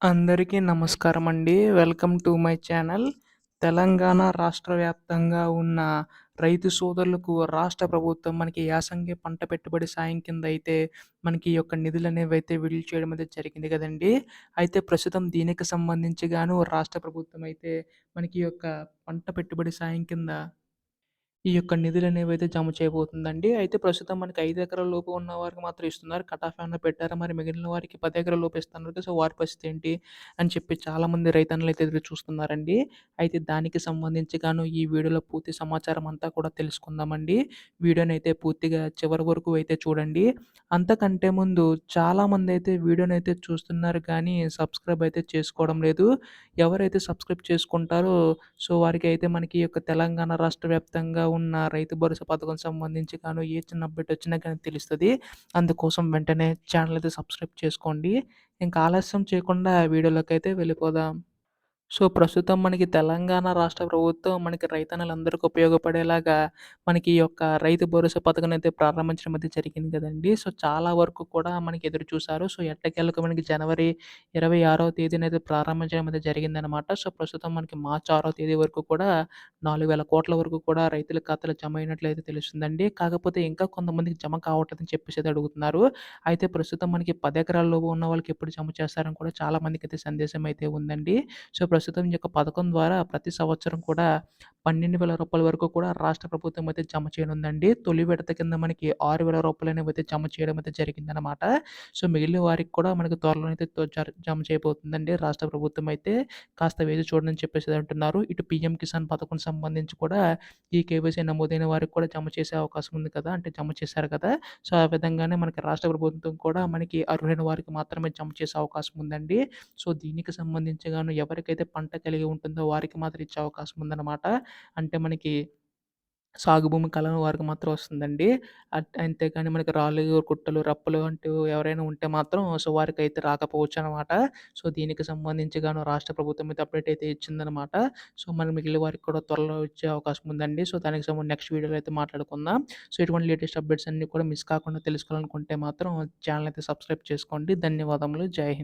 అందరికీ నమస్కారమండి. Welcome to my channel. Telangana రాష్ట్ర వ్యాప్తంగా ఉన్న రైతు సోదరులకు రాష్ట్ర ప్రభుత్వం మనకి యాసంగి పంట పెట్టుబడి సాయం కింద అయితే మనకి ఈ యొక్క నిధులనేవైతే విడుదల చేయడం అయితే జరిగింది గదండీ! అయితే ప్రస్తుతం దీనికి సంబంధించి గాను రాష్ట్ర ప్రభుత్వం అయితే మనకి ఈ యొక్క పంట పెట్టుబడి సాయం కింద ఈ యొక్క నిధులనేవైతే జమ చేయబోతుందండి. అయితే ప్రస్తుతం మనకి 5 ఎకరాల లోపు ఉన్న వారికి మాత్రం ఇస్తున్నారు. కట్ ఆఫ్ ఏమన్నా పెట్టారా? మరి మిగిలిన వారికి 10 ఎకరాల లోపు ఇస్తున్నారు కదా! సో, వారి పరిస్థితి ఏంటి? అని చెప్పి చాలామంది రైతన్నలైతే ఎదురు చూస్తున్నారండి. అయితే దానికి సంబంధించి గాను ఈ వీడియోలో పూర్తి సమాచారం అంతా కూడా తెలుసుకుందామండి. వీడియోనైతే పూర్తిగా చివరి వరకు అయితే చూడండి. అంతకంటే ముందు చాలామందైతే వీడియోనైతే చూస్తున్నారు కానీ సబ్స్క్రైబ్ అయితే చేసుకోవడం లేదు. ఎవరైతే సబ్స్క్రైబ్ చేసుకుంటారో సో, వారికైతే మనకి ఈ యొక్క తెలంగాణ రాష్ట్ర వ్యాప్తంగా ఉన్న రైతు భరోసా పథకం సంబంధించి గాను ఏ చిన్న అప్డేట్ వచ్చినా గాని తెలుస్తది. అందుకోసం వెంటనే ఛానల్ అయితే సబ్స్క్రైబ్ చేసుకోండి. ఇంకా ఆలస్యం చేయకుండా వీడియోలోకైతే వెళ్ళిపోదాం. సో, ప్రస్తుతం మనకి తెలంగాణ రాష్ట్ర ప్రభుత్వం మనకి రైతన్నలందరికీ ఉపయోగపడేలాగా మనకి ఈ యొక్క రైతు భరోసా పథకాన్నయితే ప్రారంభించడం అయితే జరిగింది కదండీ! సో, చాలా వరకు కూడా మనకి ఎదురు చూసారు. సో, ఎట్టకేలకు మనకి జనవరి 26వ తేదీనైతే ప్రారంభించడం అయితే జరిగిందనమాట. సో, ప్రస్తుతం మనకి మార్చి 6వ తేదీ వరకు కూడా 4,000,00,00,000 వరకు కూడా రైతుల ఖాతాలో జమ అయినట్లయితే తెలుస్తుందండి. కాకపోతే ఇంకా కొంతమందికి జమ కావట్లేదని చెప్పేసి అయితే అడుగుతున్నారు. అయితే ప్రస్తుతం మనకి 10 ఎకరాల లోపు ఉన్న వాళ్ళకి ఎప్పుడు జమ చేస్తారని కూడా చాలా మందికైతే సందేశం అయితే ఉందండి. సో, ప్రస్తుతం ఈ యొక్క పథకం ద్వారా ప్రతి సంవత్సరం కూడా రూ. 12,000 వరకు కూడా రాష్ట్ర ప్రభుత్వం అయితే జమ చేయనుందండి. తొలి విడత కింద మనకి రూ. 6,000 అనేవైతే జమ చేయడం అయితే జరిగిందనమాట. సో, మిగిలిన వారికి కూడా మనకి త్వరలోనైతే జమ చేయబోతుందండి రాష్ట్ర ప్రభుత్వం అయితే. కాస్త వేచి చూడని చెప్పేసి అంటున్నారు. ఇటు పీఎం కిసాన్ పథకం సంబంధించి కూడా ఈ కేవైసీ నమోదైన వారికి కూడా జమ చేసే అవకాశం ఉంది కదా! అంటే జమ చేశారు కదా! సో, ఆ విధంగానే మనకి రాష్ట్ర ప్రభుత్వం కూడా మనకి అర్హులైన వారికి మాత్రమే జమ చేసే అవకాశం ఉందండి. సో, దీనికి సంబంధించి గాను ఎవరికైతే పంట కలిగి ఉంటుందో వారికి మాత్రం ఇచ్చే అవకాశం ఉందన్నమాట. అంటే మనకి సాగు భూమి కలని వారికి మాత్రం వస్తుందండి. అంతేగాని మనకి రాళ్ళు, గుట్టలు, రప్పలు అంటూ ఎవరైనా ఉంటే మాత్రం సో, వారికైతే రాకపోవచ్చనమాట. సో, దీనికి సంబంధించి గాను రాష్ట్ర ప్రభుత్వం అయితే అప్డేట్ అయితే ఇచ్చిందనమాట. సో, మరి మిగిలిన వారికి కూడా త్వరలో ఇచ్చే అవకాశం ఉందండి. సో, దానికి నెక్స్ట్ వీడియోలో అయితే మాట్లాడుకుందాం. సో, ఇటువంటి లేటెస్ట్ అప్డేట్స్ అన్నీ కూడా మిస్ కాకుండా తెలుసుకోవాలనుకుంటే మాత్రం ఛానెల్ అయితే సబ్స్క్రైబ్ చేసుకోండి. ధన్యవాదములు. జై హింద్.